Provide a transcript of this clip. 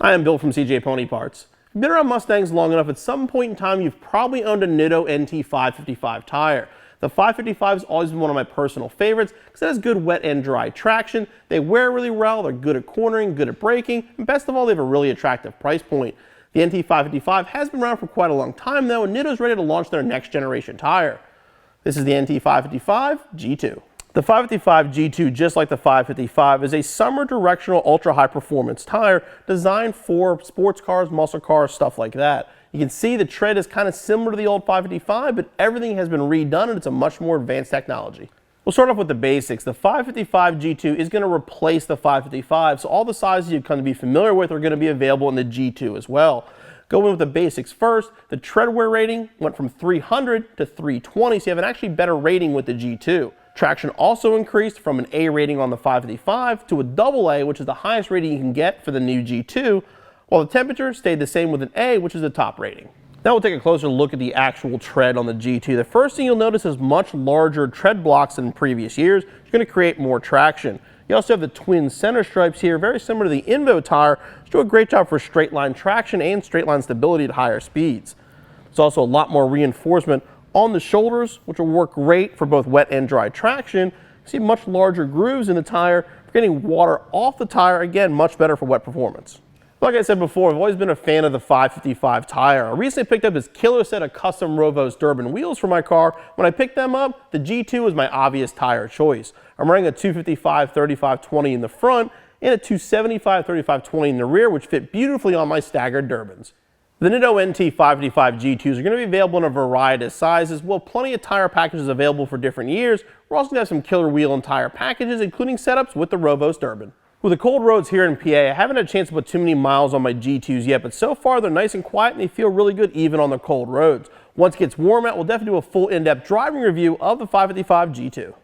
I am Bill from CJ Pony Parts. If you've been around Mustangs long enough, at some point in time you've probably owned a Nitto NT555 tire. The 555 has always been one of my personal favorites because it has good wet and dry traction. They wear really well, they're good at cornering, good at braking, and best of all, they have a really attractive price point. The NT555 has been around for quite a long time though, and Nitto's ready to launch their next generation tire. This is the NT555 G2. The 555 G2, just like the 555, is a summer directional ultra high performance tire designed for sports cars, muscle cars, stuff like that. You can see the tread is kind of similar to the old 555, but everything has been redone and it's a much more advanced technology. We'll start off with the basics. The 555 G2 is going to replace the 555, so all the sizes you've come to be familiar with are going to be available in the G2 as well. Going with the basics first, the tread wear rating went from 300 to 320, so you have an actually better rating with the G2. Traction also increased from an A rating on the 555 to a AA, which is the highest rating you can get for the new G2, while the temperature stayed the same with an A, which is the top rating. Now we'll take a closer look at the actual tread on the G2. The first thing you'll notice is much larger tread blocks than in previous years. It's going to create more traction. You also have the twin center stripes here, very similar to the Invo tire, which do a great job for straight line traction and straight line stability at higher speeds. There's also a lot more reinforcement on the shoulders, which will work great for both wet and dry traction. You see much larger grooves in the tire for getting water off the tire, again, much better for wet performance. Like I said before, I've always been a fan of the 555 tire. I recently picked up this killer set of custom Rovos Durban wheels for my car. When I picked them up, the G2 was my obvious tire choice. I'm running a 255/35/20 in the front and a 275/35/20 in the rear, which fit beautifully on my staggered Durbans. The Nitto NT555 G2s are going to be available in a variety of sizes. We'll have plenty of tire packages available for different years. We're also going to have some killer wheel and tire packages, including setups with the Rovos Durban. With the cold roads here in PA, I haven't had a chance to put too many miles on my G2s yet, but so far they're nice and quiet and they feel really good even on the cold roads. Once it gets warm out, we'll definitely do a full in-depth driving review of the 555 G2.